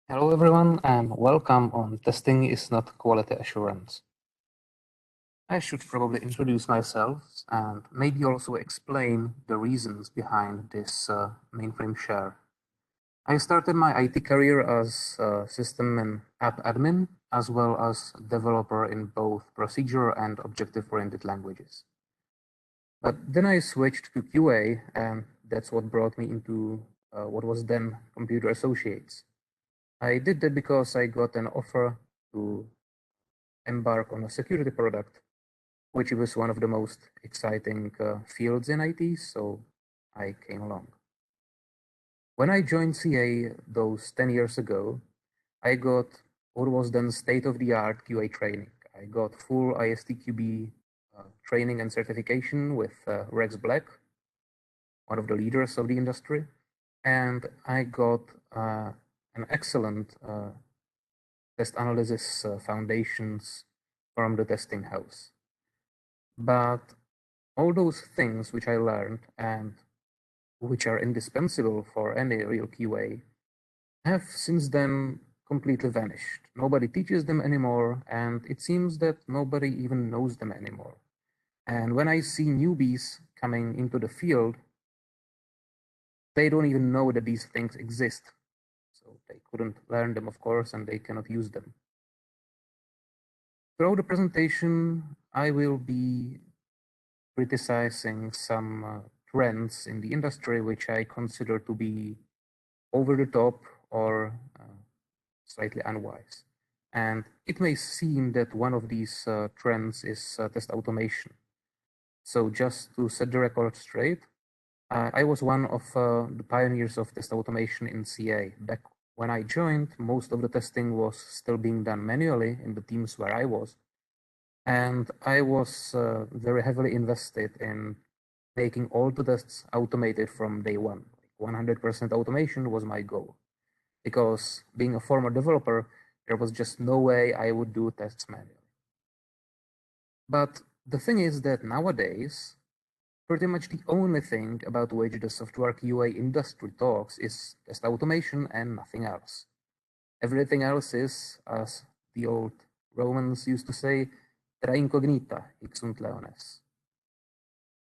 Hello everyone and welcome on Testing is Not Quality Assurance. I should probably introduce myself and maybe also explain the reasons behind this mainframe share. I started my IT career as system and app admin as well as developer in both procedural and objective-oriented languages. But then I switched to QA and that's what brought me into what was then Computer Associates. I did that because I got an offer to embark on a security product, which was one of the most exciting fields in IT, so I came along. When I joined CA those 10 years ago, I got what was then state-of-the-art QA training. I got full ISTQB training and certification with Rex Black, one of the leaders of the industry, and I got an excellent test analysis foundations from the testing house. But all those things which I learned and which are indispensable for any real QA have since then completely vanished. Nobody teaches them anymore, and it seems that nobody even knows them anymore. And when I see newbies coming into the field, they don't even know that these things exist. So they couldn't learn them, of course, and they cannot use them. Throughout the presentation, I will be criticizing some trends in the industry which I consider to be over the top or slightly unwise. And it may seem that one of these trends is test automation. So just to set the record straight, I was one of the pioneers of test automation in CA. Back when I joined, most of the testing was still being done manually in the teams where I was. And I was very heavily invested in making all the tests automated from day one. 100% automation was my goal. Because being a former developer, there was just no way I would do tests manually. But the thing is that nowadays, pretty much the only thing about which the software QA industry talks is test automation and nothing else. Everything else is, as the old Romans used to say, terra incognita, hic sunt leones.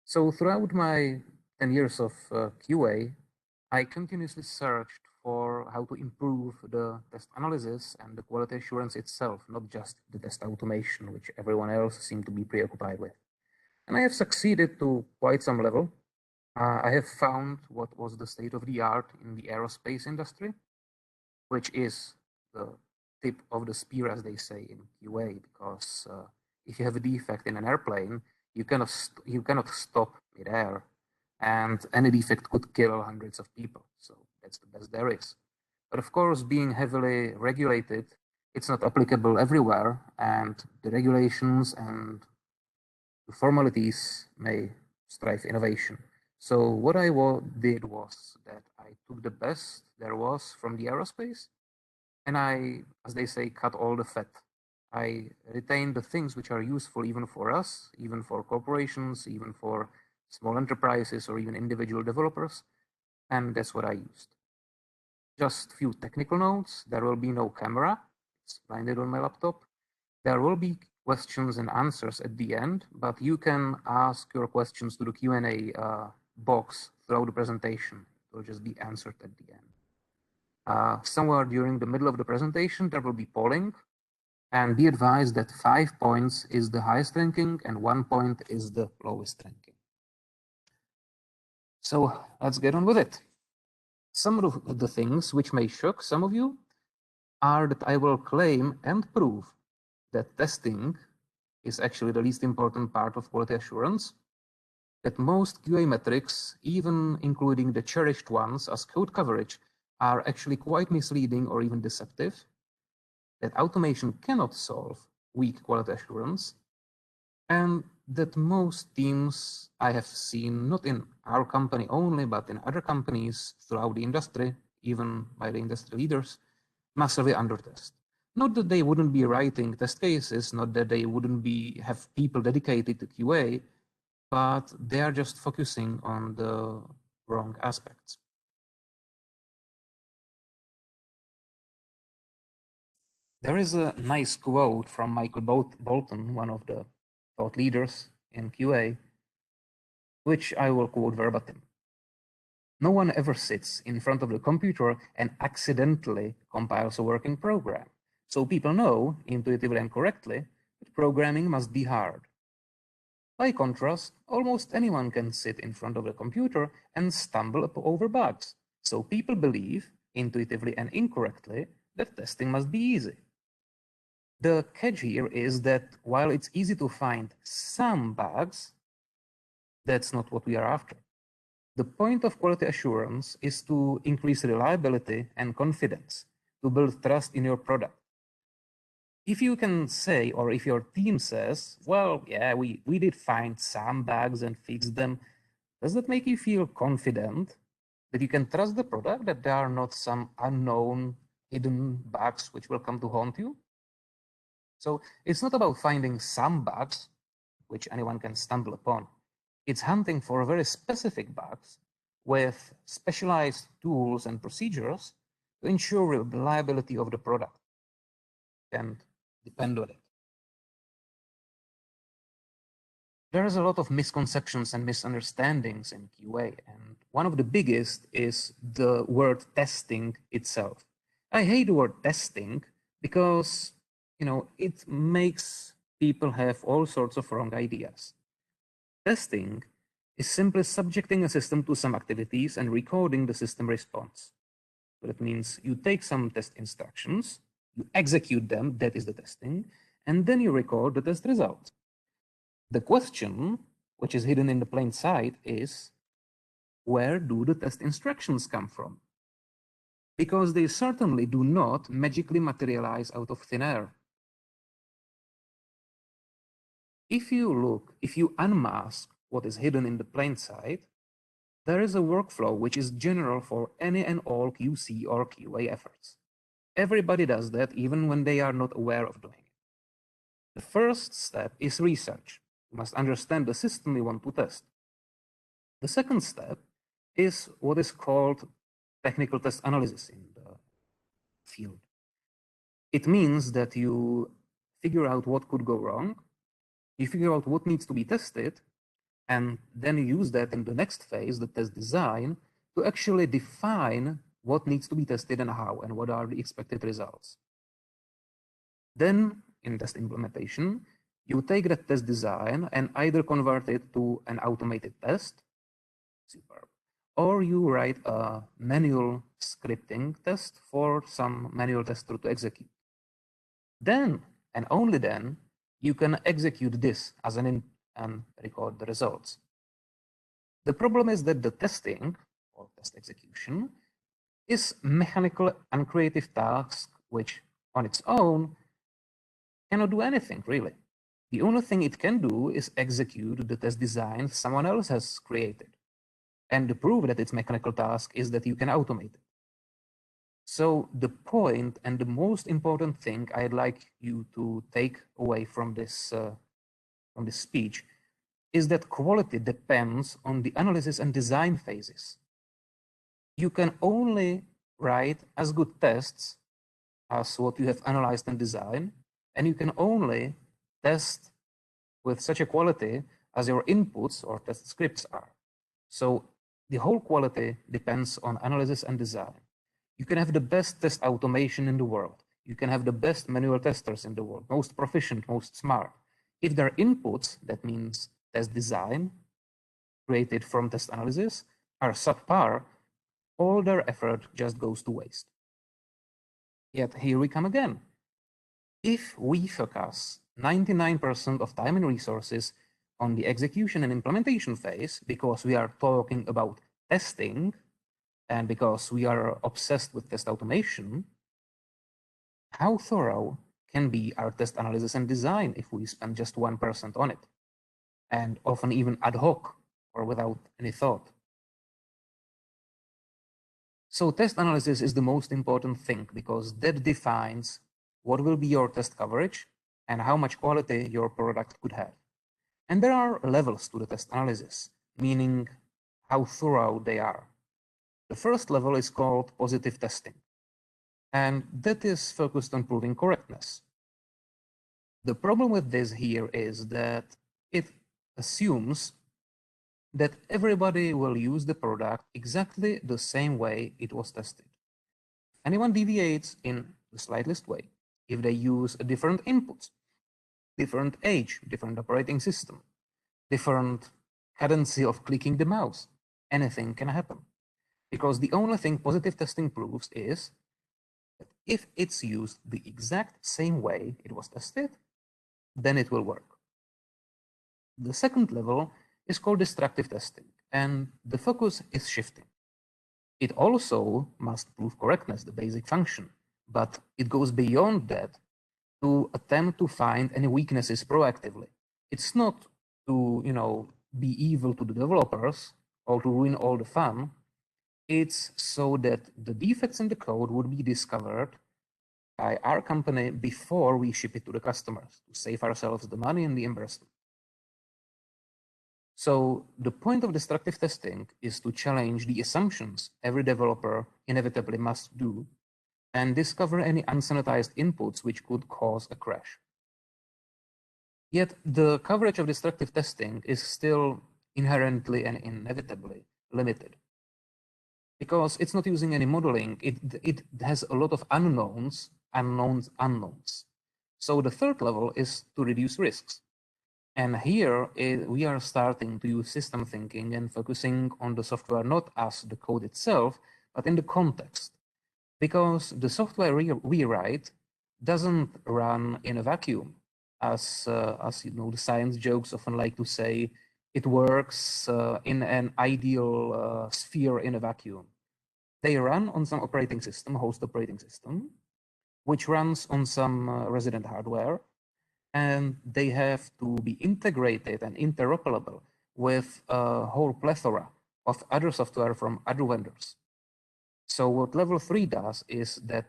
So throughout my 10 years of QA, I continuously searched for how to improve the test analysis and the quality assurance itself, not just the test automation, which everyone else seemed to be preoccupied with. And I have succeeded to quite some level. I have found what was the state of the art in the aerospace industry, which is the tip of the spear, as they say in QA, because if you have a defect in an airplane, you cannot stop midair, and any defect could kill hundreds of people. So that's the best there is. But of course, being heavily regulated, it's not applicable everywhere, and the regulations and the formalities may strive innovation. So what I did was that I took the best there was from the aerospace, and I, as they say, cut all the fat. I retain the things which are useful even for us, even for corporations, even for small enterprises, or even individual developers, and that's what I used. Just a few technical notes. There will be no camera. It's blinded on my laptop. There will be questions and answers at the end, but you can ask your questions to the Q&A box throughout the presentation. It will just be answered at the end. Somewhere during the middle of the presentation, there will be polling. And be advised that 5 points is the highest ranking and 1 point is the lowest ranking. So let's get on with it. Some of the things which may shock some of you are that I will claim and prove that testing is actually the least important part of quality assurance, that most QA metrics, even including the cherished ones as code coverage, are actually quite misleading or even deceptive, that automation cannot solve weak quality assurance, and that most teams I have seen, not in our company only, but in other companies throughout the industry, even by the industry leaders, massively undertest. Not that they wouldn't be writing test cases, not that they wouldn't have people dedicated to QA, but they are just focusing on the wrong aspects. There is a nice quote from Michael Bolton, one of the thought leaders in QA, which I will quote verbatim. No one ever sits in front of the computer and accidentally compiles a working program. So people know, intuitively and correctly, that programming must be hard. By contrast, almost anyone can sit in front of a computer and stumble over bugs. So people believe, intuitively and incorrectly, that testing must be easy. The catch here is that while it's easy to find some bugs, that's not what we are after. The point of quality assurance is to increase reliability and confidence, to build trust in your product. If you can say, or if your team says, well, yeah, we did find some bugs and fixed them, does that make you feel confident that you can trust the product, that there are not some unknown hidden bugs which will come to haunt you? So it's not about finding some bugs, which anyone can stumble upon. It's hunting for very specific bugs with specialized tools and procedures to ensure reliability of the product and depend on it. There's a lot of misconceptions and misunderstandings in QA, and one of the biggest is the word testing itself. I hate the word testing because, it makes people have all sorts of wrong ideas. Testing is simply subjecting a system to some activities and recording the system response. So that means you take some test instructions, you execute them, that is the testing, and then you record the test results. The question, which is hidden in the plain sight, is where do the test instructions come from? Because they certainly do not magically materialize out of thin air. If you unmask what is hidden in the plain sight, there is a workflow which is general for any and all QC or QA efforts. Everybody does that even when they are not aware of doing it. The first step is research. You must understand the system you want to test. The second step is what is called technical test analysis in the field. It means that you figure out what could go wrong, you figure out what needs to be tested, and then you use that in the next phase, the test design, to actually define what needs to be tested and how, and what are the expected results. Then, in test implementation, you take that test design and either convert it to an automated test, superb, or you write a manual scripting test for some manual tester to execute. Then, and only then, you can execute this as an input and record the results. The problem is that the testing, or test execution, is mechanical and creative task which, on its own, cannot do anything, really. The only thing it can do is execute the test design someone else has created. And the proof that it's mechanical task is that you can automate it. So the point and the most important thing I'd like you to take away from this speech is that quality depends on the analysis and design phases. You can only write as good tests as what you have analyzed and designed, and you can only test with such a quality as your inputs or test scripts are. So the whole quality depends on analysis and design. You can have the best test automation in the world. You can have the best manual testers in the world, most proficient, most smart. If their inputs, that means test design, created from test analysis, are subpar, all their effort just goes to waste. Yet here we come again. If we focus 99% of time and resources on the execution and implementation phase because we are talking about testing and because we are obsessed with test automation, how thorough can be our test analysis and design if we spend just 1% on it, and often even ad hoc or without any thought? So test analysis is the most important thing because that defines what will be your test coverage and how much quality your product could have. And there are levels to the test analysis, meaning how thorough they are. The first level is called positive testing. And that is focused on proving correctness. The problem with this here is that it assumes that everybody will use the product exactly the same way it was tested. Anyone deviates in the slightest way, if they use a different inputs, different age, different operating system, different cadency of clicking the mouse, anything can happen. Because the only thing positive testing proves is that if it's used the exact same way it was tested, then it will work. The second level is called destructive testing, and the focus is shifting. It also must prove correctness, the basic function, but it goes beyond that to attempt to find any weaknesses proactively. It's not to, be evil to the developers or to ruin all the fun. It's so that the defects in the code would be discovered by our company before we ship it to the customers to save ourselves the money and the embarrassment. So the point of destructive testing is to challenge the assumptions every developer inevitably must do and discover any unsanitized inputs which could cause a crash. Yet the coverage of destructive testing is still inherently and inevitably limited because it's not using any modeling. It has a lot of unknowns. So the third level is to reduce risks. And here we are starting to use system thinking and focusing on the software not as the code itself, but in the context. Because the software we write doesn't run in a vacuum, as the science jokes often like to say, it works in an ideal sphere in a vacuum. They run on some operating system, host operating system, which runs on some resident hardware, and they have to be integrated and interoperable with a whole plethora of other software from other vendors. So what level 3 does is that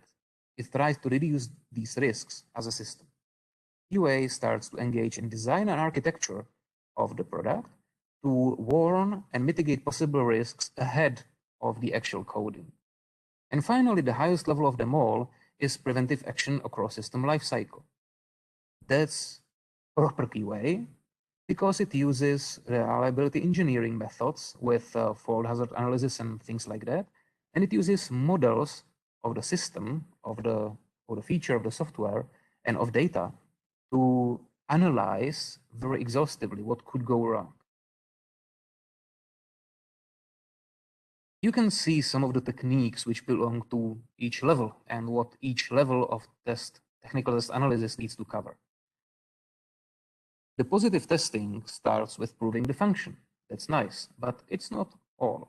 it tries to reduce these risks as a system. QA starts to engage in design and architecture of the product to warn and mitigate possible risks ahead of the actual coding. And finally, the highest level of them all is preventive action across system lifecycle. That's proper QA because it uses reliability engineering methods with fault hazard analysis and things like that. And it uses models of the system, of the feature of the software and of data to analyze very exhaustively what could go wrong. You can see some of the techniques which belong to each level and what each level of technical test analysis needs to cover. The positive testing starts with proving the function. That's nice, but it's not all.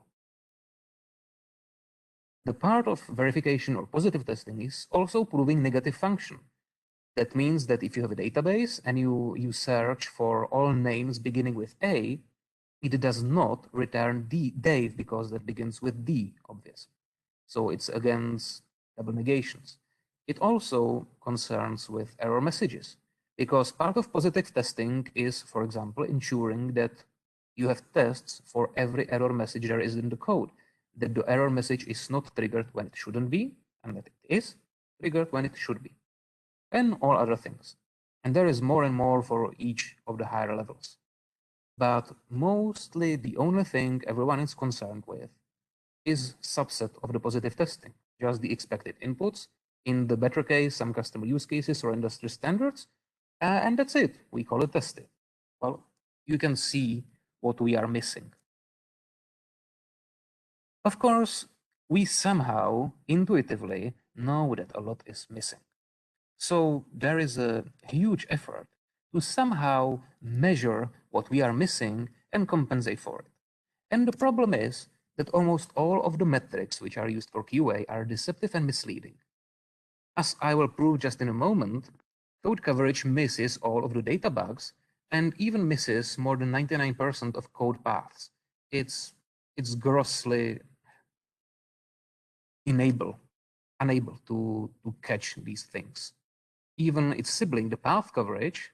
The part of verification or positive testing is also proving negative function. That means that if you have a database and you search for all names beginning with A, it does not return Dave because that begins with D, obviously. So it's against double negations. It also concerns with error messages because part of positive testing is, for example, ensuring that you have tests for every error message there is in the code, that the error message is not triggered when it shouldn't be, and that it is triggered when it should be, and all other things. And there is more and more for each of the higher levels. But mostly the only thing everyone is concerned with is subset of the positive testing, just the expected inputs, in the better case, some customer use cases or industry standards, and that's it. We call it tested. Well, you can see what we are missing. Of course, we somehow intuitively know that a lot is missing. So there is a huge effort to somehow measure what we are missing and compensate for it. And the problem is that almost all of the metrics which are used for QA are deceptive and misleading. As I will prove just in a moment, code coverage misses all of the data bugs and even misses more than 99% of code paths. It's grossly unable to catch these things. Even its sibling, the path coverage,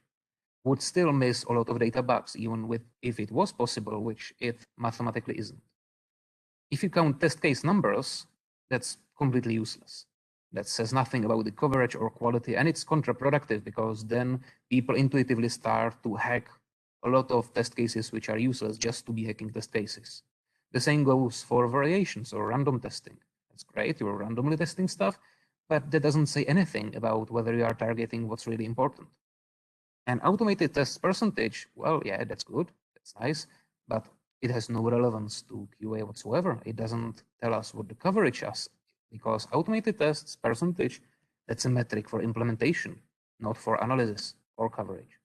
would still miss a lot of data bugs, even if it was possible, which it mathematically isn't. If you count test case numbers, that's completely useless. that says nothing about the coverage or quality, and it's counterproductive because then people intuitively start to hack a lot of test cases which are useless just to be hacking test cases. The same goes for variations or random testing. That's great, you're randomly testing stuff, but that doesn't say anything about whether you are targeting what's really important. And automated test percentage, well, yeah, that's good, that's nice, but it has no relevance to QA whatsoever. It doesn't tell us what the coverage is, because automated tests percentage, that's a metric for implementation, not for analysis or coverage.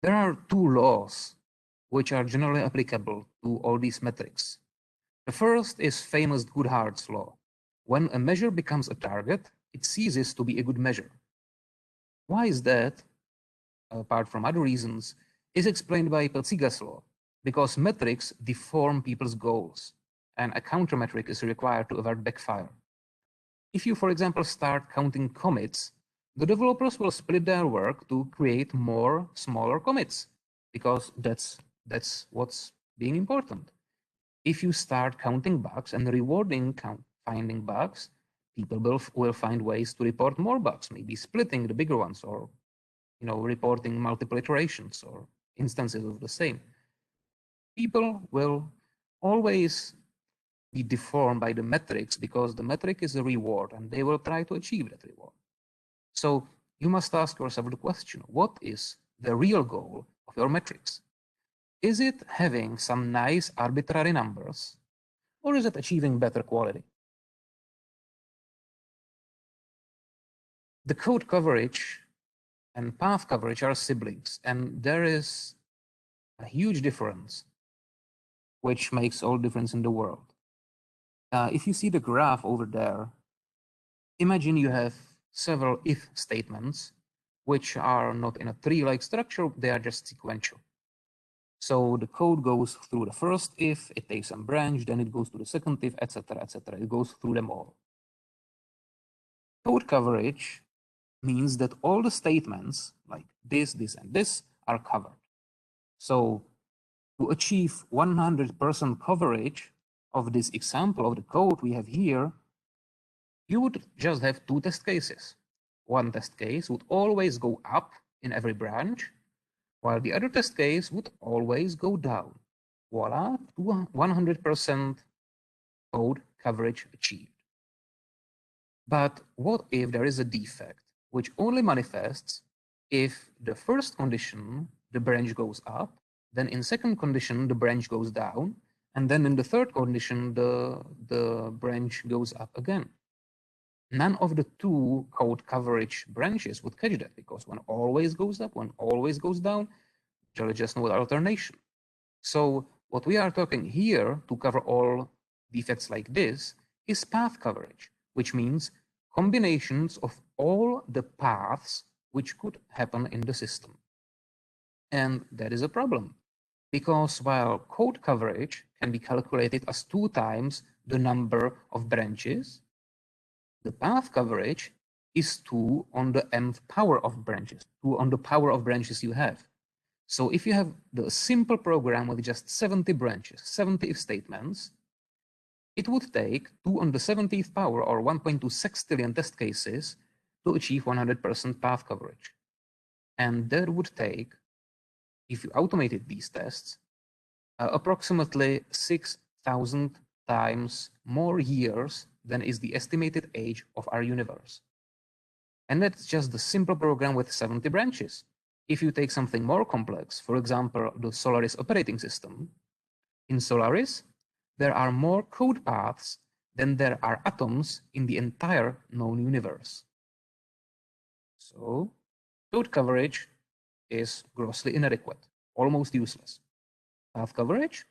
There are two laws which are generally applicable to all these metrics. The first is famous Goodhart's law. When a measure becomes a target, it ceases to be a good measure. Why is that? Apart from other reasons, is explained by Pelziga's law, because metrics deform people's goals, and a countermetric is required to avert backfire. If you, for example, start counting commits, the developers will split their work to create more smaller commits, because that's what's being important. If you start counting bugs and rewarding finding bugs, people will find ways to report more bugs, maybe splitting the bigger ones, or reporting multiple iterations or instances of the same. People will always be deformed by the metrics because the metric is a reward and they will try to achieve that reward. So you must ask yourself the question, what is the real goal of your metrics? Is it having some nice arbitrary numbers, or is it achieving better quality? The code coverage and path coverage are siblings, and there is a huge difference, which makes all difference in the world. If you see the graph over there, imagine you have several if statements, which are not in a tree-like structure, they are just sequential. So the code goes through the first if, it takes some branch, then it goes to the second if, etc., etc. It goes through them all. Code coverage means that all the statements, like this, this, and this, are covered. So to achieve 100% coverage of this example of the code we have here, you would just have two test cases. One test case would always go up in every branch, while the other test case would always go down. Voila, 100% code coverage achieved. But what if there is a defect which only manifests if the first condition, the branch goes up, then in second condition, the branch goes down, and then in the third condition, the branch goes up again? None of the two code coverage branches would catch that, because one always goes up, one always goes down, there's just no alternation. So what we are talking here to cover all defects like this is path coverage, which means combinations of all the paths which could happen in the system. And that is a problem, because while code coverage can be calculated as 2 times the number of branches, the path coverage is 2 on the nth power of branches, 2 on the power of branches you have. So if you have the simple program with just 70 branches, 70 if statements, it would take 2 on the 70th power, or 1.2 sextillion test cases to achieve 100% path coverage. And that would take, if you automated these tests, approximately 6,000 times more years than is the estimated age of our universe. And that's just the simple program with 70 branches. If you take something more complex, for example, the Solaris operating system, in Solaris, there are more code paths than there are atoms in the entire known universe. So code coverage is grossly inadequate, almost useless. Path coverage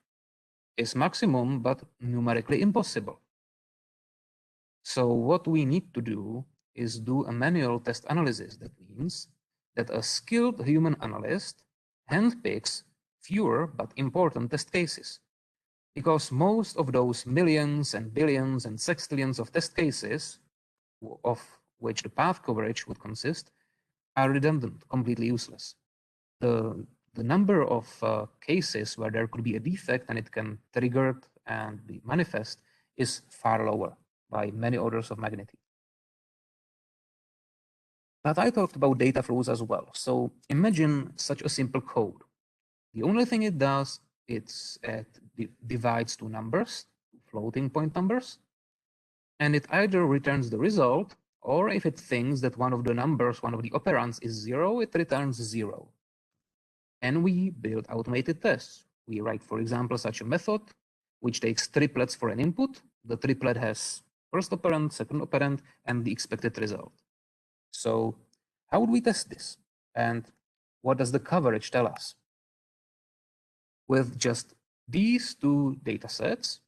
is maximum, but numerically impossible. So what we need to do is do a manual test analysis. That means that a skilled human analyst handpicks fewer but important test cases, because most of those millions and billions and sextillions of test cases, of which the path coverage would consist, are redundant, completely useless. The number of cases where there could be a defect and it can trigger and be manifest is far lower by many orders of magnitude. But I talked about data flows as well. So imagine such a simple code. The only thing it does, it divides two numbers, floating point numbers, and it either returns the result, or if it thinks that one of the numbers, one of the operands is 0, it returns 0. And we build automated tests. We write, for example, such a method, which takes triplets for an input. The triplet has first operand, second operand, and the expected result. So how would we test this? And what does the coverage tell us? With just these two data sets,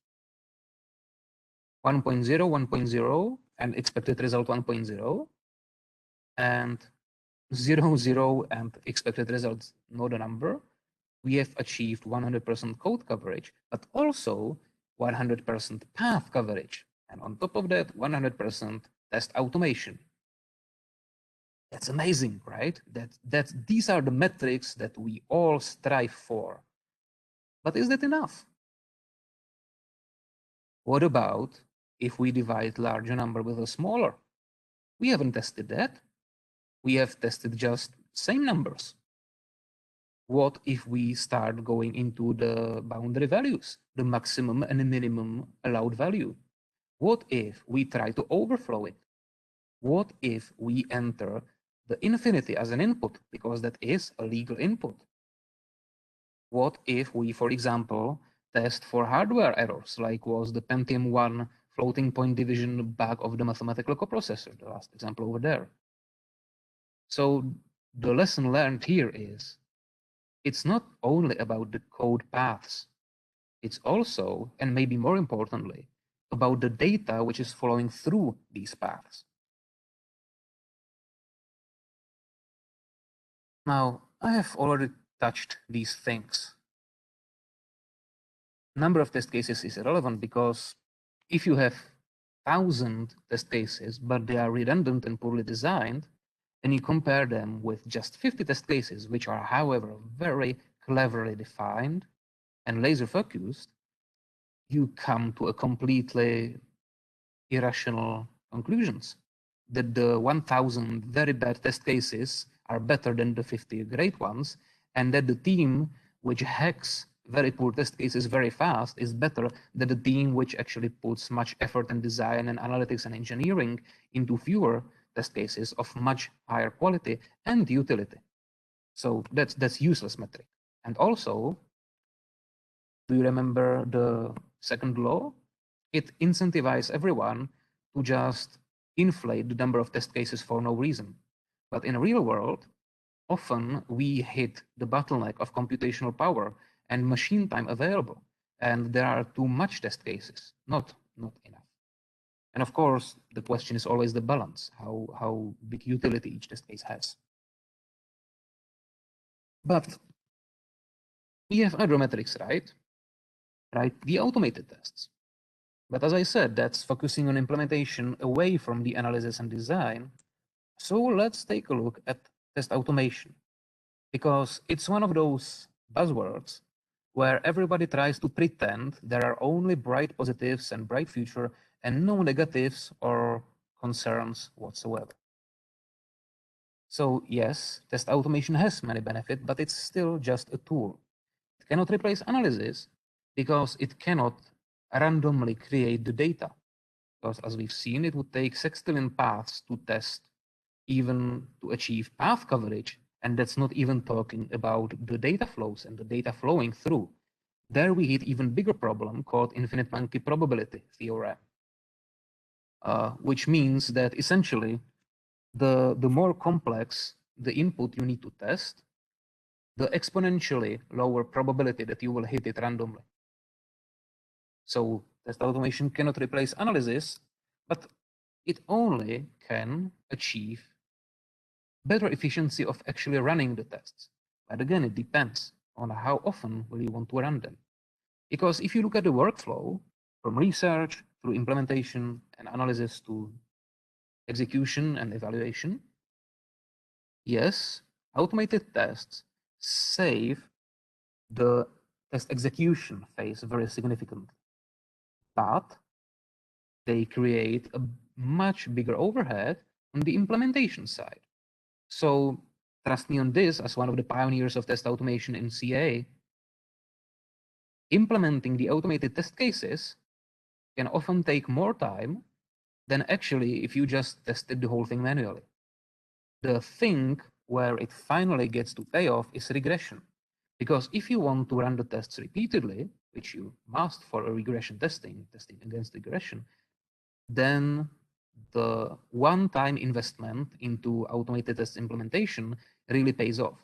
1.0, 1.0, and expected result 1.0, and 0, 0, and expected results, not a number, we have achieved 100% code coverage, but also 100% path coverage. And on top of that, 100% test automation. That's amazing, right? These are the metrics that we all strive for. But is that enough? What about if we divide larger number with a smaller? We haven't tested that. We have tested just same numbers. What if we start going into the boundary values, the maximum and the minimum allowed value? What if we try to overflow it? What if we enter the infinity as an input, because that is a legal input? What if we, for example, test for hardware errors, like was the Pentium 1 floating point division bug of the mathematical coprocessor, the last example over there? So the lesson learned here is, it's not only about the code paths, it's also, and maybe more importantly, about the data which is flowing through these paths. Now, I have already touched these things. Number of test cases is irrelevant, because if you have 1,000 test cases, but they are redundant and poorly designed, and you compare them with just 50 test cases, which are, however, very cleverly defined and laser focused, you come to a completely irrational conclusions. That the 1,000 very bad test cases are better than the 50 great ones, and that the team which hacks very poor test cases very fast is better than the team which actually puts much effort and design and analytics and engineering into fewer test cases of much higher quality and utility. So that's useless metric. And also, do you remember the second law? It incentivizes everyone to just inflate the number of test cases for no reason. But in the real world, often we hit the bottleneck of computational power and machine time available, and there are too much test cases, not enough. And of course, the question is always the balance, how big utility each test case has. But we have other metrics, right? The automated tests. But as I said, that's focusing on implementation away from the analysis and design. So let's take a look at test automation, because it's one of those buzzwords where everybody tries to pretend there are only bright positives and bright future and no negatives or concerns whatsoever. So yes, test automation has many benefits, but it's still just a tool. It cannot replace analysis because it cannot randomly create the data. Because as we've seen, it would take sextillion paths to test, even to achieve path coverage. And that's not even talking about the data flows and the data flowing through. There we hit even bigger problem called infinite monkey probability theorem, which means that essentially the more complex the input you need to test, the exponentially lower probability that you will hit it randomly. So test automation cannot replace analysis, but it only can achieve better efficiency of actually running the tests. But again, it depends on how often will you want to run them. Because if you look at the workflow from research through implementation and analysis to execution and evaluation, yes, automated tests save the test execution phase very significantly, but they create a much bigger overhead on the implementation side. So trust me on this, as one of the pioneers of test automation in CA, implementing the automated test cases can often take more time than actually if you just tested the whole thing manually. The thing where it finally gets to pay off is regression. Because if you want to run the tests repeatedly, which you must for a regression testing against regression, then the one-time investment into automated test implementation really pays off.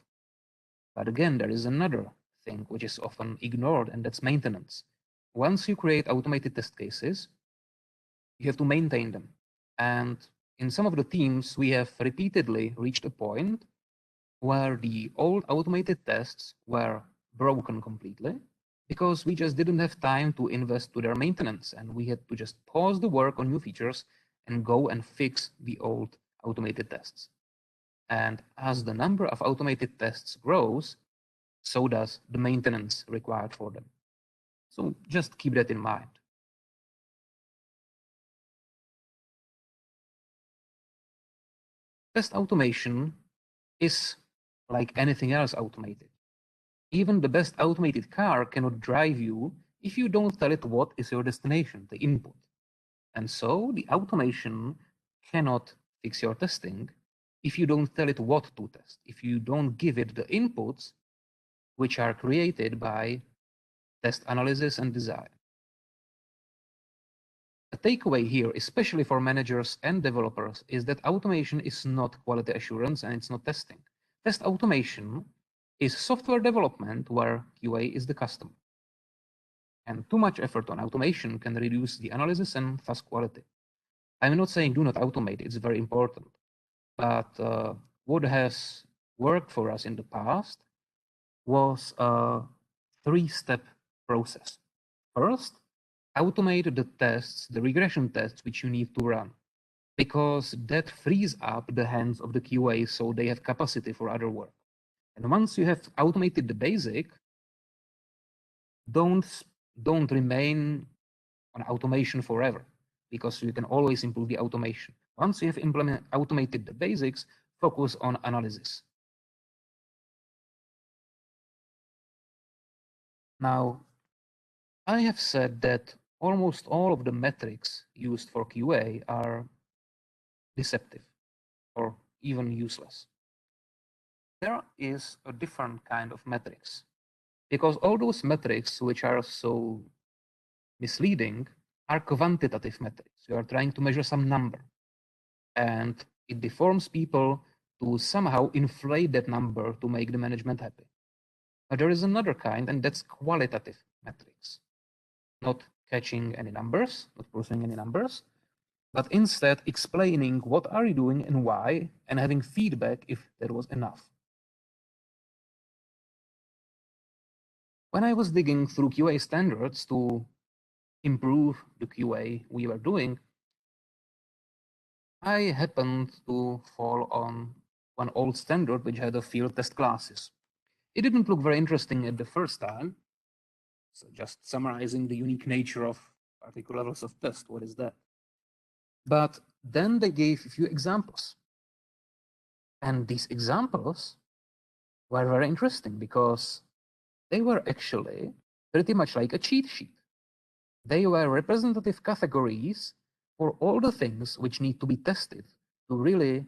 But again, there is another thing which is often ignored, and that's maintenance. Once you create automated test cases, you have to maintain them. And in some of the teams, we have repeatedly reached a point where the old automated tests were broken completely because we just didn't have time to invest to their maintenance, and we had to just pause the work on new features and go and fix the old automated tests. And as the number of automated tests grows, so does the maintenance required for them. So just keep that in mind. Test automation is like anything else automated. Even the best automated car cannot drive you if you don't tell it what is your destination, the input. And so the automation cannot fix your testing if you don't tell it what to test, if you don't give it the inputs which are created by test analysis and design. A takeaway here, especially for managers and developers, is that automation is not quality assurance and it's not testing. Test automation is software development where QA is the customer. And too much effort on automation can reduce the analysis and thus quality. I'm not saying do not automate, it's very important. But what has worked for us in the past was a three-step process. First, automate the tests, the regression tests, which you need to run, because that frees up the hands of the QA so they have capacity for other work. And once you have automated the basic, don't remain on automation forever, because you can always improve the automation. Once you have automated the basics, focus on analysis. Now, I have said that almost all of the metrics used for QA are deceptive or even useless. There is a different kind of metrics, because all those metrics which are so misleading are quantitative metrics. You are trying to measure some number, and it deforms people to somehow inflate that number to make the management happy. But there is another kind, and that's qualitative metrics. Not catching any numbers, not pursuing any numbers, but instead explaining what are you doing and why, and having feedback if that was enough. When I was digging through QA standards to improve the QA we were doing, I happened to fall on one old standard which had a field test classes. It didn't look very interesting at the first time. So just summarizing the unique nature of particular levels of test, what is that? But then they gave a few examples. And these examples were very interesting because they were actually pretty much like a cheat sheet. They were representative categories for all the things which need to be tested to really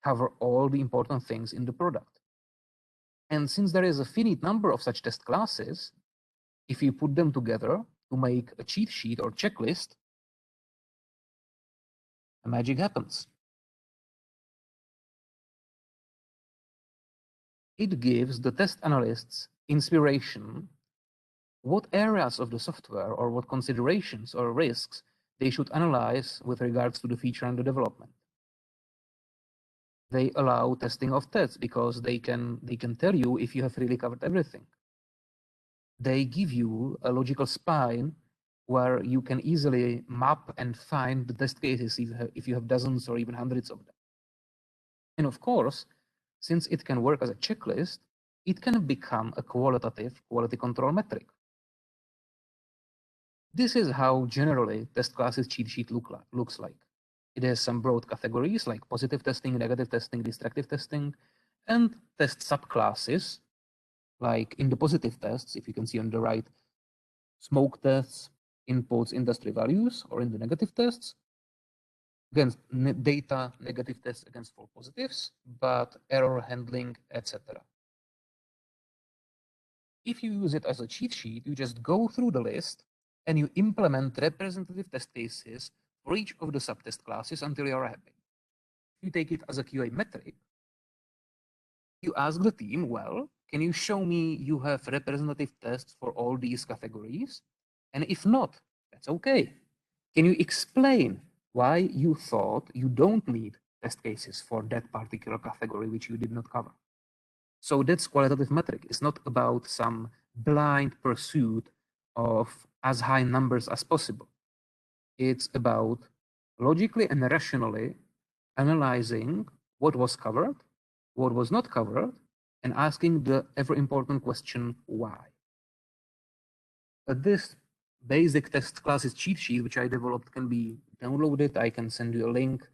cover all the important things in the product. And since there is a finite number of such test classes, if you put them together to make a cheat sheet or checklist, the magic happens. It gives the test analysts inspiration what areas of the software or what considerations or risks they should analyze with regards to the feature and the development. They allow testing of tests because they can tell you if you have really covered everything. They give you a logical spine where you can easily map and find the test cases if you have dozens or even hundreds of them. And of course, since it can work as a checklist, it can become a qualitative quality control metric. This is how generally test classes cheat sheet looks like. It has some broad categories like positive testing, negative testing, destructive testing, and test subclasses. Like in the positive tests, if you can see on the right, smoke tests, inputs, industry values, or in the negative tests, against data, negative tests against false positives, but error handling, etc. If you use it as a cheat sheet, you just go through the list and you implement representative test cases for each of the subtest classes until you are happy. If you take it as a QA metric, you ask the team, well, can you show me you have representative tests for all these categories? And if not, that's okay. Can you explain why you thought you don't need test cases for that particular category which you did not cover? So that's qualitative metric. It's not about some blind pursuit of as high numbers as possible. It's about logically and rationally analyzing what was covered, what was not covered, and asking the ever important question, why? This basic test classes cheat sheet, which I developed, can be downloaded. I can send you a link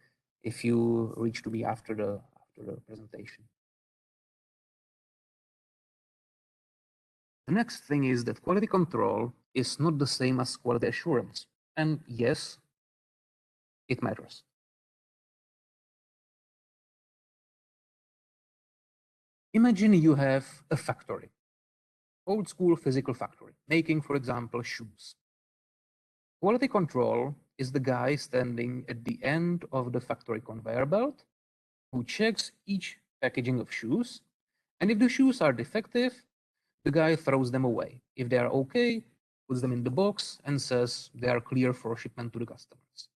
if you reach to me after the presentation. The next thing is that quality control is not the same as quality assurance. And yes, it matters. Imagine you have a factory, old school physical factory, making, for example, shoes. Quality control is the guy standing at the end of the factory conveyor belt who checks each packaging of shoes. And if the shoes are defective, the guy throws them away. If they are okay, puts them in the box and says they are clear for shipment to the customers.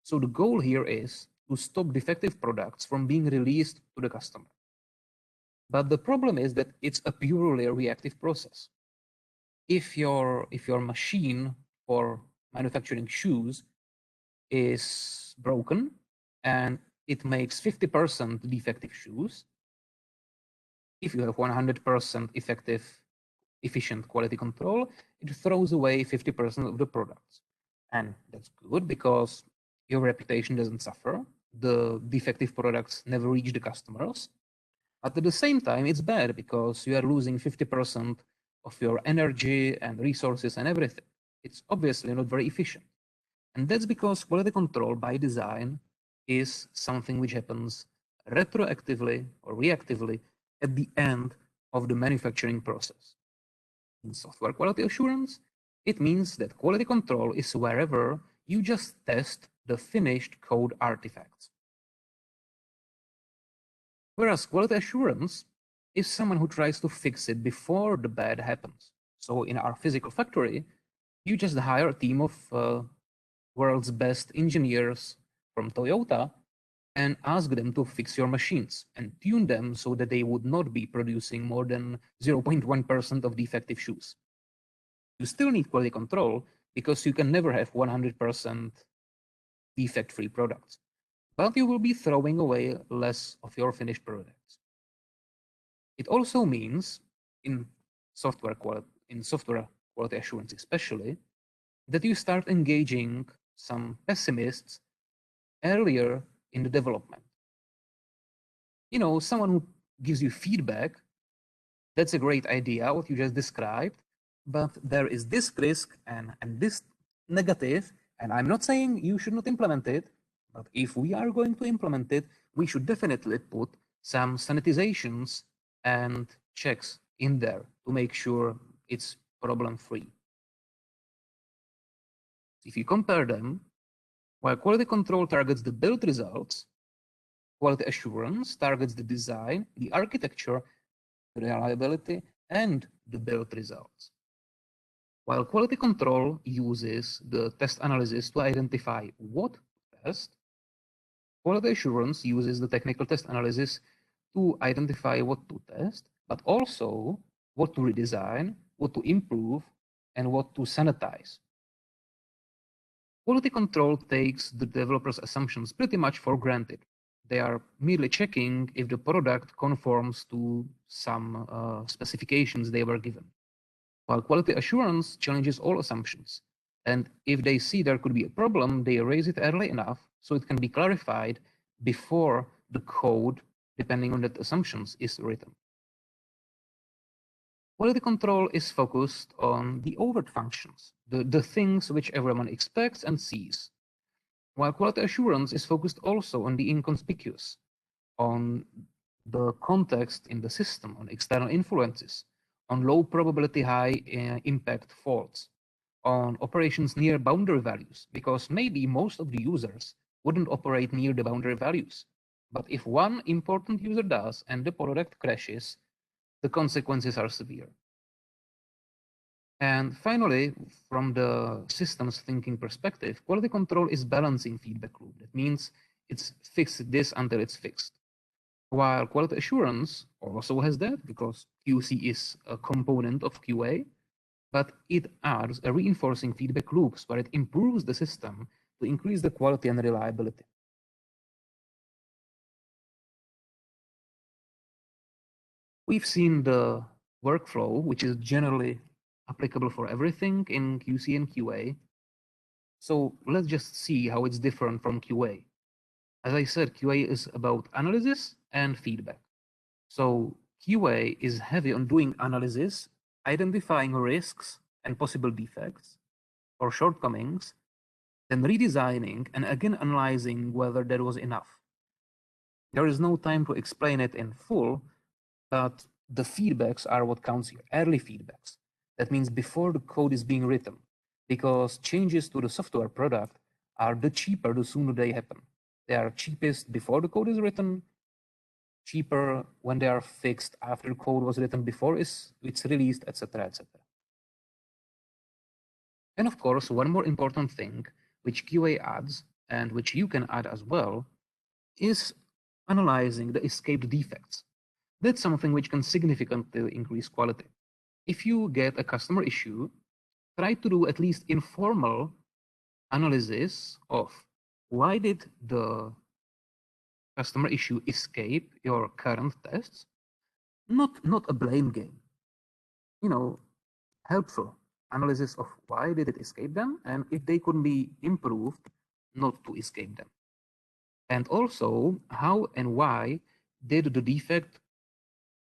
So the goal here is to stop defective products from being released to the customer. But the problem is that it's a purely reactive process. If your machine for manufacturing shoes is broken and it makes 50% defective shoes, if you have 100% efficient quality control, it throws away 50% of the products. And that's good because your reputation doesn't suffer. The defective products never reach the customers. But at the same time, it's bad because you are losing 50% of your energy and resources and everything. It's obviously not very efficient. And that's because quality control by design is something which happens retroactively or reactively at the end of the manufacturing process. In software quality assurance, it means that quality control is wherever you just test the finished code artifacts. Whereas quality assurance is someone who tries to fix it before the bad happens. So in our physical factory, you just hire a team of world's best engineers from Toyota and ask them to fix your machines and tune them so that they would not be producing more than 0.1% of defective shoes. You still need quality control because you can never have 100% defect-free products, but you will be throwing away less of your finished products. It also means in software quality assurance especially, that you start engaging some pessimists earlier in the development. You know, someone who gives you feedback, that's a great idea, what you just described, but there is this risk and this negative, and I'm not saying you should not implement it, but if we are going to implement it, we should definitely put some sanitizations and checks in there to make sure it's problem-free. If you compare them, while quality control targets the build results, quality assurance targets the design, the architecture, the reliability, and the build results. While quality control uses the test analysis to identify what to test, quality assurance uses the technical test analysis to identify what to test, but also what to redesign, what to improve, and what to sanitize. Quality control takes the developer's assumptions pretty much for granted. They are merely checking if the product conforms to some specifications they were given. While quality assurance challenges all assumptions And if they see there could be a problem, they raise it early enough so it can be clarified before the code, depending on the assumptions, is written. Quality control is focused on the overt functions, the things which everyone expects and sees, while quality assurance is focused also on the inconspicuous, on the context in the system, on external influences, on low probability, high impact faults, on operations near boundary values, because maybe most of the users wouldn't operate near the boundary values. But if one important user does and the product crashes, the consequences are severe. And finally, from the systems thinking perspective, quality control is balancing feedback loop. That means it's fixed this until it's fixed. While quality assurance also has that, because QC is a component of QA, but it adds a reinforcing feedback loops where it improves the system to increase the quality and reliability. We've seen the workflow, which is generally applicable for everything in QC and QA. So let's just see how it's different from QA. As I said, QA is about analysis and feedback. So QA is heavy on doing analysis, identifying risks and possible defects or shortcomings, then redesigning and again analyzing whether there was enough. There is no time to explain it in full, but the feedbacks are what counts here, early feedbacks. That means before the code is being written, because changes to the software product are the cheaper the sooner they happen. They are cheapest before the code is written, cheaper when they are fixed after the code was written before it's released, etc., etc. And of course, one more important thing which QA adds and which you can add as well is analyzing the escaped defects. That's something which can significantly increase quality. If you get a customer issue, try to do at least informal analysis of why did the customer issue escape your current tests. Not a blame game. Helpful analysis of why did it escape them, and if they could be improved, not to escape them. And also, how and why did the defect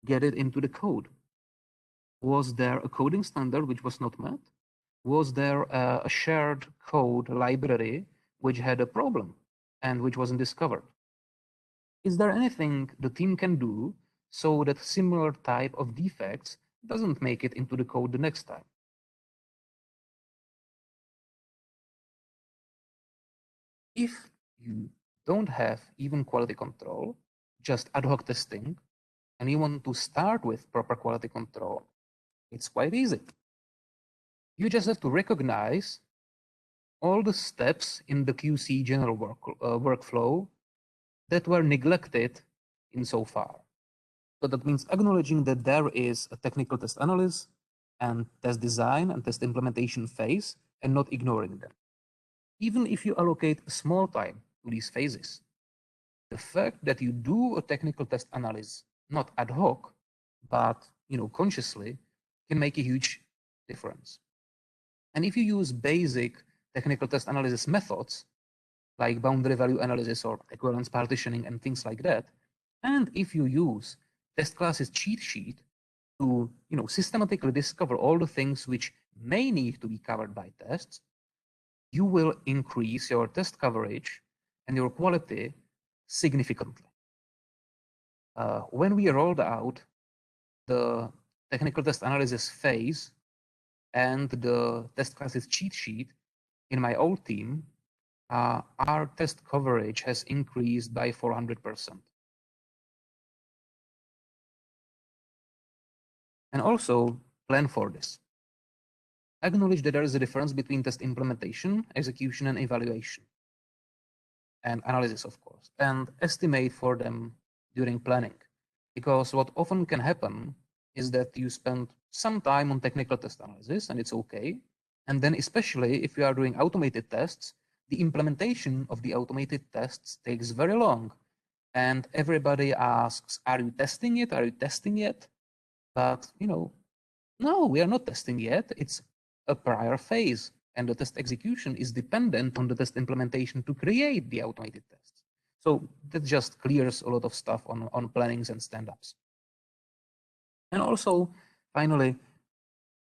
get it into the code? Was there a coding standard which was not met? Was there a shared code library which had a problem and which wasn't discovered? Is there anything the team can do so that similar type of defects doesn't make it into the code the next time? If you don't have even quality control, just ad hoc testing, and you want to start with proper quality control, it's quite easy. You just have to recognize all the steps in the QC general workflow that were neglected in so far. So that means acknowledging that there is a technical test analysis and test design and test implementation phase and not ignoring them. Even if you allocate a small time to these phases, the fact that you do a technical test analysis, not ad hoc, but consciously, can make a huge difference. And if you use basic technical test analysis methods, like boundary value analysis or equivalence partitioning and things like that, and if you use test classes cheat sheet to systematically discover all the things which may need to be covered by tests, you will increase your test coverage and your quality significantly. When we rolled out the technical test analysis phase and the test classes cheat sheet in my old team, our test coverage has increased by 400%. And also plan for this. Acknowledge that there is a difference between test implementation, execution, and evaluation, and analysis, of course, and estimate for them during planning. Because what often can happen is that you spend some time on technical test analysis, and it's okay. And then especially if you are doing automated tests, the implementation of the automated tests takes very long. And everybody asks, are you testing it? Are you testing it? But, no, we are not testing yet. It's a prior phase. and the test execution is dependent on the test implementation to create the automated tests. So that just clears a lot of stuff on plannings and stand-ups. And also, finally,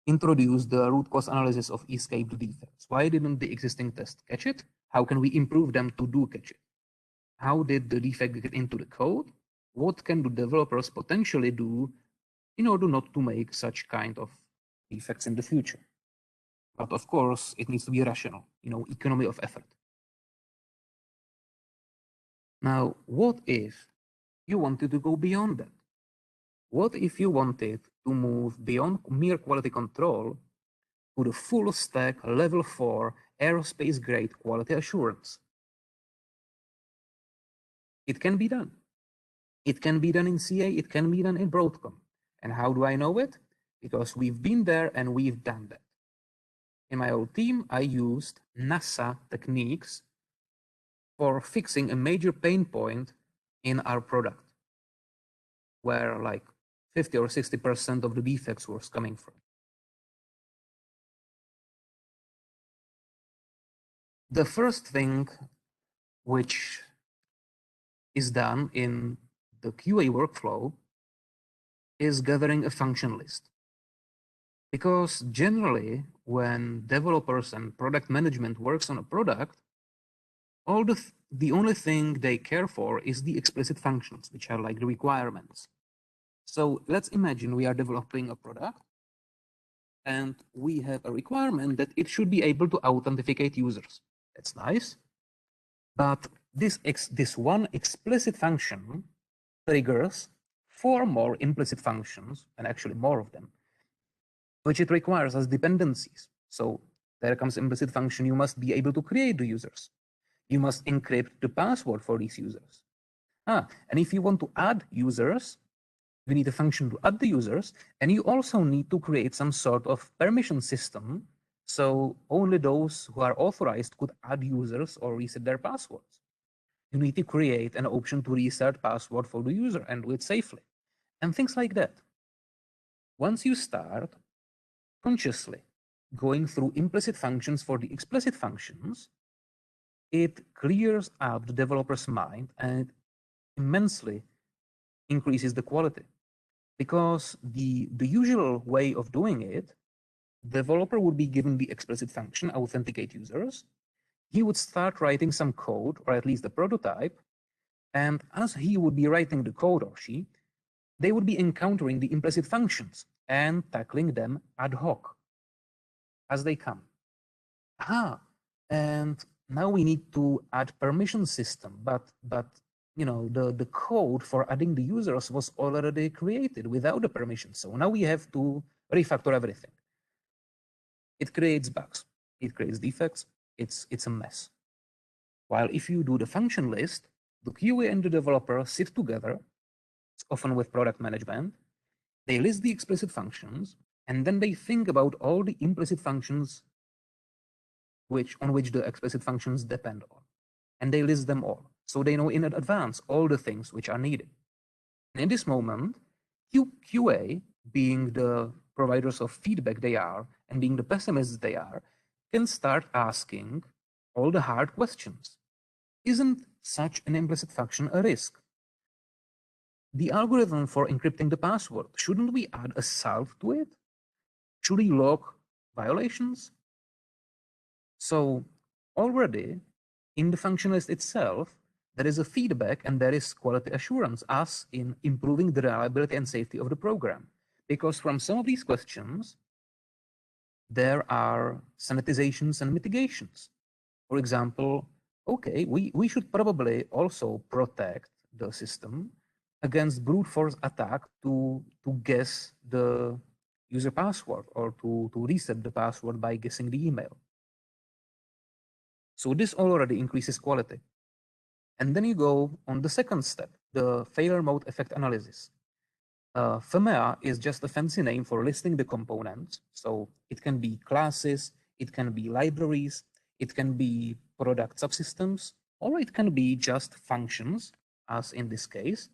introduce the root cause analysis of escaped defects. Why didn't the existing test catch it? How can we improve them to do catch it? How did the defect get into the code? What can the developers potentially do in order not to make such kind of defects in the future? But of course, it needs to be rational, economy of effort. Now, what if you wanted to go beyond that? What if you wanted to move beyond mere quality control to the full stack level 4 aerospace grade quality assurance? It can be done. It can be done in CA, it can be done in Broadcom. And how do I know it? Because we've been there and we've done that. In my old team, I used NASA techniques for fixing a major pain point in our product, where like 50 or 60% of the defects was coming from. The first thing which is done in the QA workflow is gathering a function list. Because generally, when developers and product management works on a product, the only thing they care for is the explicit functions, which are like the requirements. So let's imagine we are developing a product and we have a requirement that it should be able to authenticate users. That's nice. But this one explicit function triggers 4 more implicit functions, and actually more of them, which it requires as dependencies. So there comes implicit function, you must be able to create the users. You must encrypt the password for these users. And if you want to add users, you need a function to add the users, and you also need to create some sort of permission system, so only those who are authorized could add users or reset their passwords. You need to create an option to reset password for the user and do it safely, and things like that. Once you start consciously going through implicit functions for the explicit functions, it clears up the developer's mind and immensely increases the quality. Because the usual way of doing it, developer would be given the explicit function, authenticate users. He would start writing some code, or at least a prototype, and as he would be writing the code, or she, they would be encountering the implicit functions and tackling them ad hoc as they come. And now we need to add permission system, but the code for adding the users was already created without the permission. So now we have to refactor everything. It creates bugs, it creates defects, it's a mess. While if you do the function list, the QA and the developer sit together, often with product management, they list the explicit functions, and then they think about all the implicit functions on which the explicit functions depend on. And they list them all. So they know in advance all the things which are needed. And in this moment, QA, being the providers of feedback they are, and being the pessimists they are, can start asking all the hard questions. Isn't such an implicit function a risk? The algorithm for encrypting the password, shouldn't we add a salve to it? Should we log violations? So already in the function list itself, there is a feedback and there is quality assurance, as in improving the reliability and safety of the program. Because from some of these questions, there are sanitizations and mitigations. For example, okay, we should probably also protect the system against brute force attack to guess the user password or to reset the password by guessing the email. So this already increases quality. And then you go on the second step, the failure mode effect analysis. FMEA is just a fancy name for listing the components. So it can be classes, it can be libraries, it can be product subsystems, or it can be just functions, as in this case.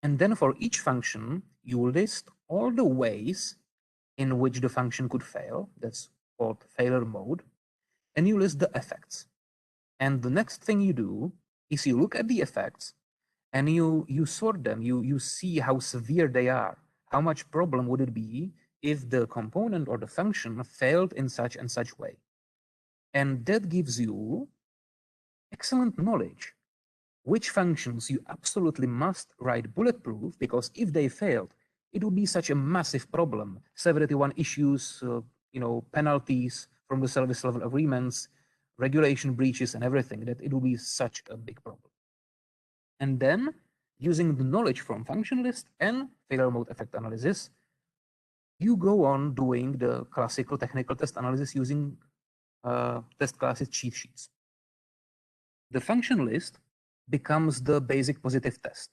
And then for each function, you list all the ways in which the function could fail. That's called failure mode. and you list the effects. And the next thing you do is you look at the effects and you sort them. You see how severe they are. How much problem would it be if the component or the function failed in such and such way? And that gives you excellent knowledge which functions you absolutely must write bulletproof, because if they failed, it would be such a massive problem. Severity 1 issues, penalties from the service level agreements, regulation breaches and everything, that it will be such a big problem. And then, using the knowledge from function list and failure mode effect analysis, you go on doing the classical technical test analysis using test classes cheat sheets. The function list becomes the basic positive test.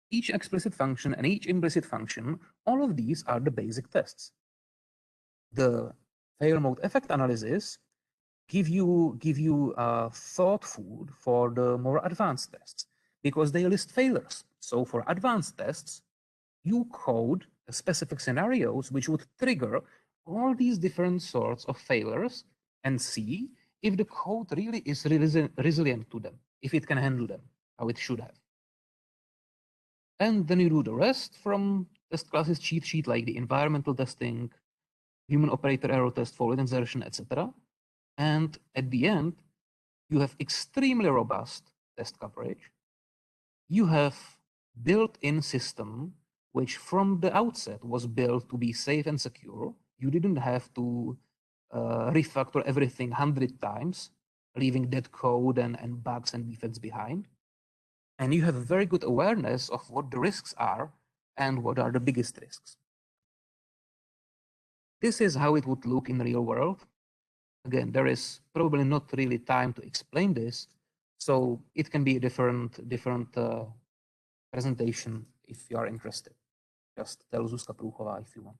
Each explicit function and each implicit function, all of these are the basic tests. The failure mode effect analysis give you thought food for the more advanced tests, because they list failures. So for advanced tests, you code specific scenarios which would trigger all these different sorts of failures and see if the code really is resilient to them, if it can handle them, how it should have. And then you do the rest from test classes cheat sheet, like the environmental testing, human operator error test, fault insertion, etc. And at the end, you have extremely robust test coverage. You have built-in system which from the outset was built to be safe and secure. You didn't have to refactor everything 100 times, leaving dead code and bugs and defects behind. And you have a very good awareness of what the risks are and what are the biggest risks. This is how it would look in the real world. Again, there is probably not really time to explain this, so it can be a different presentation if you are interested. Just tell Zuzka Průchová if you want.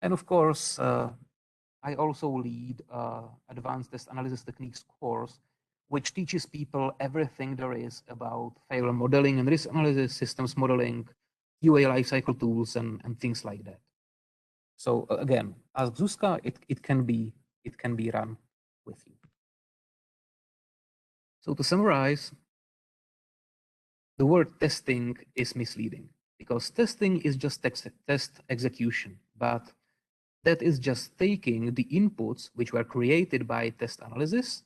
And of course, I also lead Advanced Test Analysis Techniques course, which teaches people everything there is about failure modeling and risk analysis, systems modeling, QA lifecycle tools, and things like that. So again, ask Zuzka, it can be run with you. So to summarize, the word testing is misleading, because testing is just test execution, but that is just taking the inputs which were created by test analysis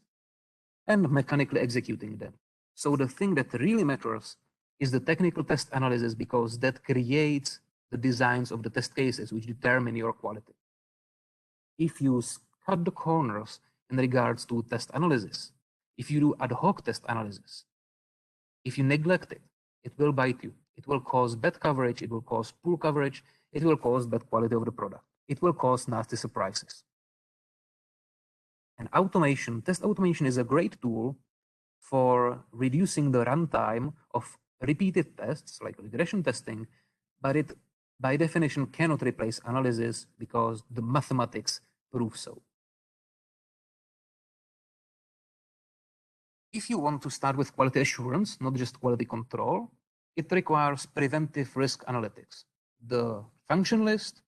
and mechanically executing them. So the thing that really matters is the technical test analysis, because that creates the designs of the test cases which determine your quality. If you cut the corners in regards to test analysis, if you do ad hoc test analysis, if you neglect it, it will bite you. It will cause bad coverage, it will cause poor coverage, it will cause bad quality of the product. It will cause nasty surprises. And automation, test automation is a great tool for reducing the runtime of repeated tests, like regression testing, but it by definition cannot replace analysis because the mathematics prove so. If you want to start with quality assurance, not just quality control, it requires preventive risk analytics. The function list,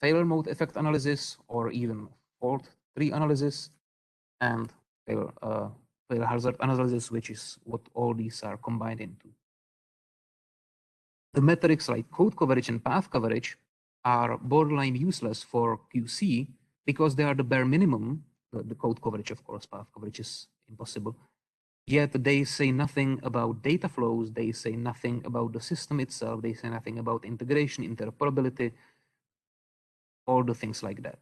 failure mode effect analysis, or even fault tree analysis, and failure hazard analysis, which is what all these are combined into. The metrics like code coverage and path coverage are borderline useless for QC because they are the bare minimum. The code coverage, of course, path coverage is impossible. Yet they say nothing about data flows, they say nothing about the system itself, they say nothing about integration, interoperability, all the things like that.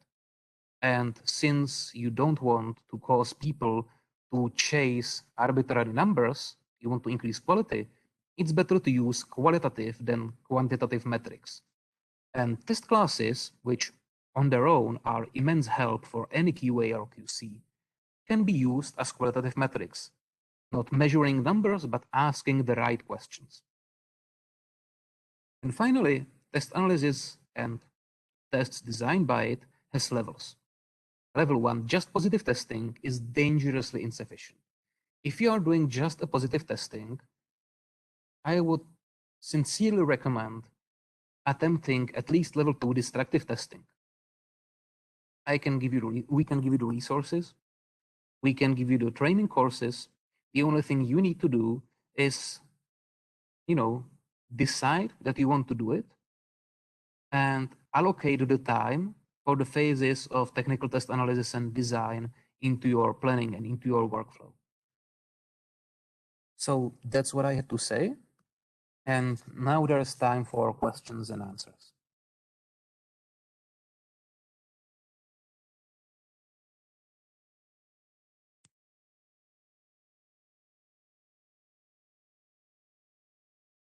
And since you don't want to cause people to chase arbitrary numbers, you want to increase quality, it's better to use qualitative than quantitative metrics. And test classes, which on their own are immense help for any QA or QC, can be used as qualitative metrics, not measuring numbers, but asking the right questions. And finally, test analysis and tests designed by it has levels. Level 1, just positive testing, is dangerously insufficient. If you are doing just a positive testing, I would sincerely recommend attempting at least level 2 destructive testing. we can give you the resources, we can give you the training courses. The only thing you need to do is, decide that you want to do it and allocate the time for the phases of technical test analysis and design into your planning and into your workflow. So that's what I had to say. And now there's time for questions and answers.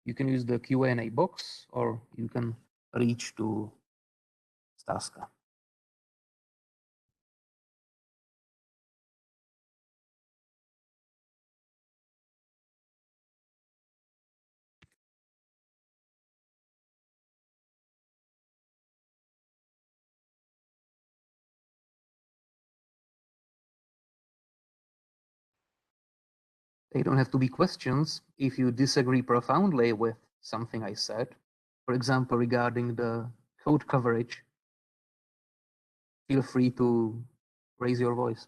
You can use the Q&A box, or you can reach to Staska. They don't have to be questions. If you disagree profoundly with something I said, for example, regarding the code coverage, feel free to raise your voice.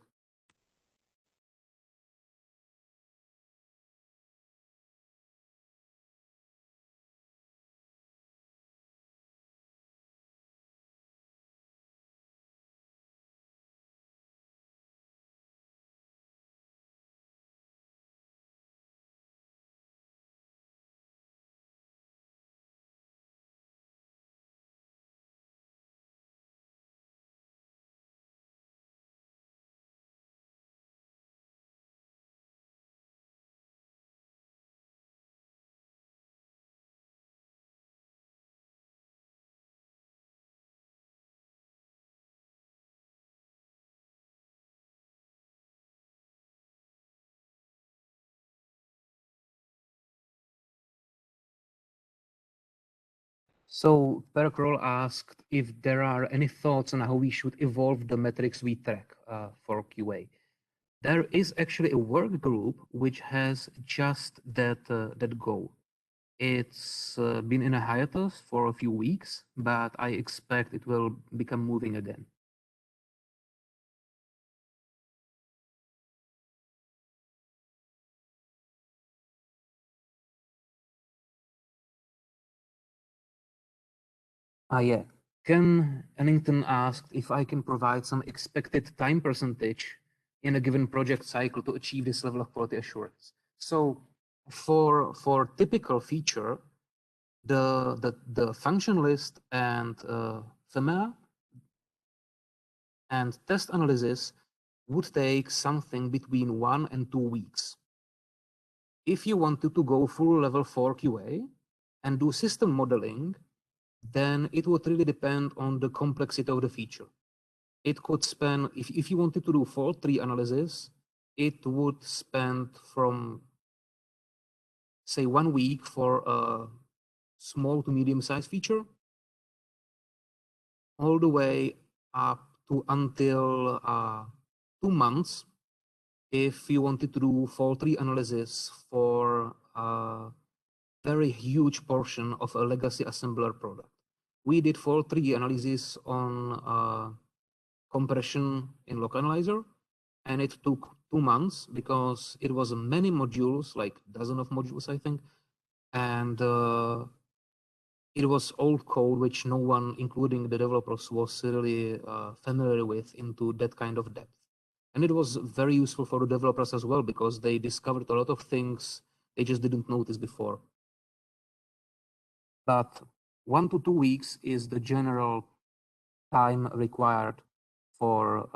So Percroll asked if there are any thoughts on how we should evolve the metrics we track for QA. There is actually a work group which has just that goal. It's been in a hiatus for a few weeks, but I expect it will become moving again. Yeah. Ken Ennington asked if I can provide some expected time percentage in a given project cycle to achieve this level of quality assurance. So for typical feature, the function list and FEMA and test analysis would take something between 1 and 2 weeks. If you wanted to go full level 4 QA and do system modeling, then it would really depend on the complexity of the feature. It could span, if you wanted to do fault tree analysis, it would spend from, say, 1 week for a small to medium sized feature, all the way up to until 2 months if you wanted to do fault tree analysis for a very huge portion of a legacy assembler product. We did fault tree analysis on compression in local analyzer, and it took 2 months because it was many modules, like dozen of modules, I think, and it was old code which no one, including the developers, was really familiar with into that kind of depth. And it was very useful for the developers as well because they discovered a lot of things they just didn't notice before. But 1 to 2 weeks is the general time required for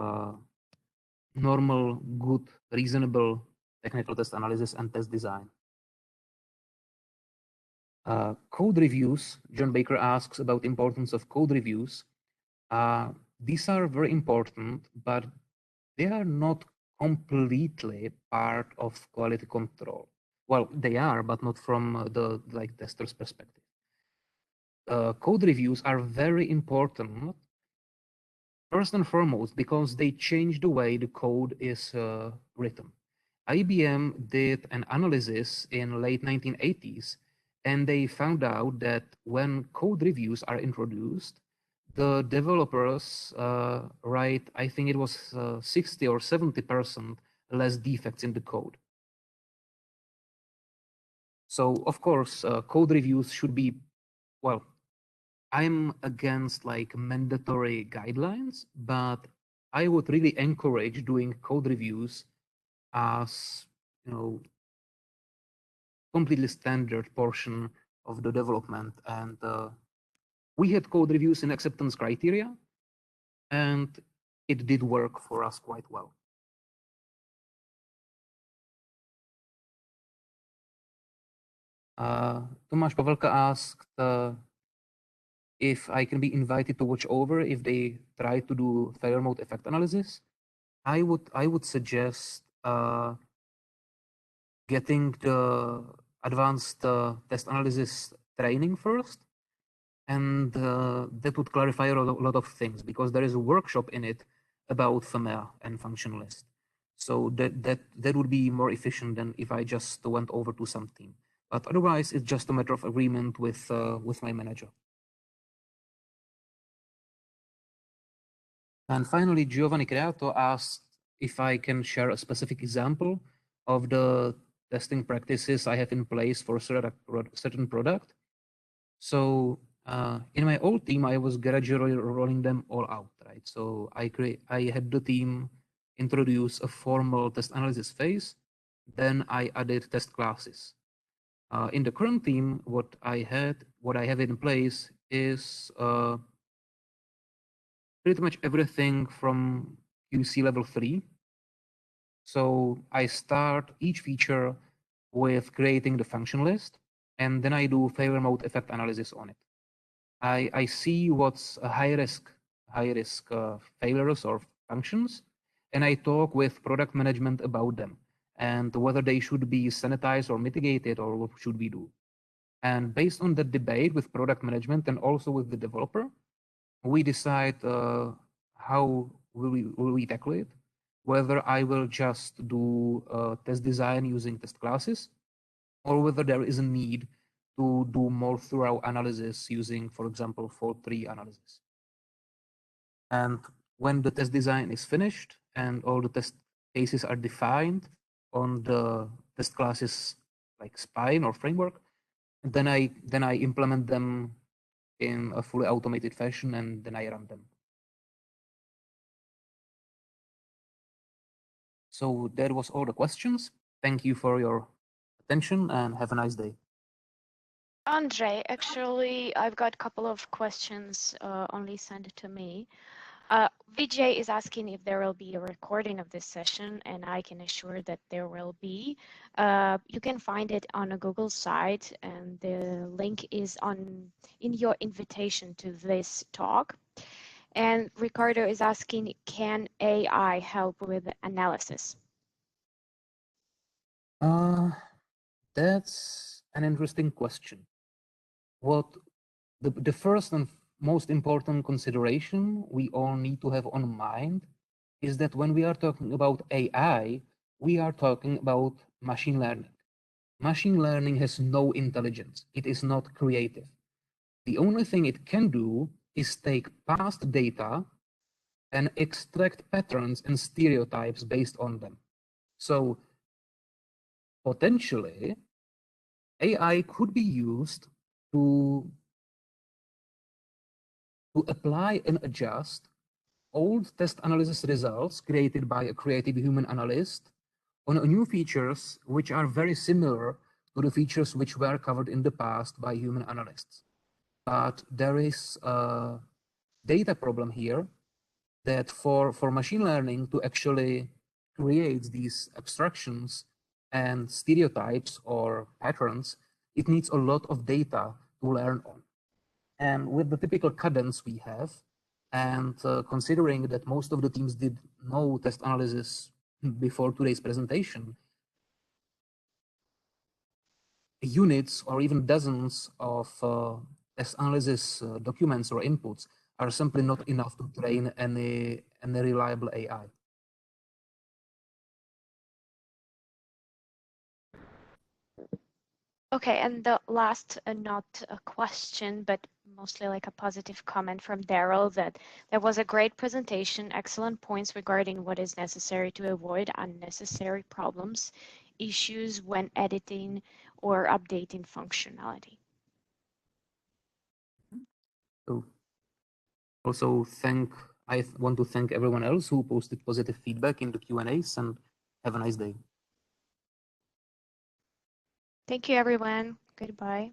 normal, good, reasonable technical test analysis and test design. Code reviews, John Baker asks about importance of code reviews. These are very important, but they are not completely part of quality control. Well, they are, but not from the tester's perspective. Code reviews are very important, first and foremost, because they change the way the code is written. IBM did an analysis in late 1980s, and they found out that when code reviews are introduced, the developers write, I think it was 60 or 70% less defects in the code. So of course, code reviews should be, well, I'm against like mandatory guidelines, but I would really encourage doing code reviews as, you know, completely standard portion of the development. And we had code reviews in acceptance criteria, and it did work for us quite well. Tomáš Pavelka asked if I can be invited to watch over if they try to do failure mode effect analysis. I would suggest getting the advanced test analysis training first, and that would clarify a lot of things because there is a workshop in it about FMEA and functionalist. So that would be more efficient than if I just went over to some team. But otherwise, it's just a matter of agreement with my manager. And finally, Giovanni Creato asked if I can share a specific example of the testing practices I have in place for a certain product. So in my old team, I was gradually rolling them all out, right? So I had the team introduce a formal test analysis phase. Then I added test classes. In the current team, what I have in place is pretty much everything from QC level 3. So I start each feature with creating the function list, and then I do failure mode effect analysis on it. I see what's a high risk failures or functions, and I talk with product management about them and whether they should be sanitized or mitigated or what should we do. And based on the debate with product management and also with the developer, we decide how will we tackle it, whether I will just do test design using test classes, or whether there is a need to do more thorough analysis using, for example, fault tree analysis. And when the test design is finished and all the test cases are defined on the test classes like spine or framework, then I implement them in a fully automated fashion and then I run them. So that was all the questions. Thank you for your attention and have a nice day. Andre, actually, I've got a couple of questions only sent to me. Vijay is asking if there will be a recording of this session, and I can assure that there will be. You can find it on a Google site, and the link is in your invitation to this talk. And Ricardo is asking, can AI help with analysis? That's an interesting question. What the first and most important consideration we all need to have on mind is that when we are talking about AI, we are talking about machine learning. Machine learning has no intelligence. It is not creative. The only thing it can do is take past data and extract patterns and stereotypes based on them. So potentially, AI could be used to apply and adjust old test analysis results created by a creative human analyst on new features which are very similar to the features which were covered in the past by human analysts. But there is a data problem here that for machine learning to actually create these abstractions and stereotypes or patterns, it needs a lot of data to learn on. And with the typical cadence we have, and considering that most of the teams did no test analysis before today's presentation, units or even dozens of test analysis documents or inputs are simply not enough to train any reliable AI. Okay, and the last, not a question, but mostly like a positive comment from Daryl, that there was a great presentation, excellent points regarding what is necessary to avoid unnecessary problems, issues when editing or updating functionality. So also I want to thank everyone else who posted positive feedback in the Q&As, and have a nice day. Thank you, everyone. Goodbye.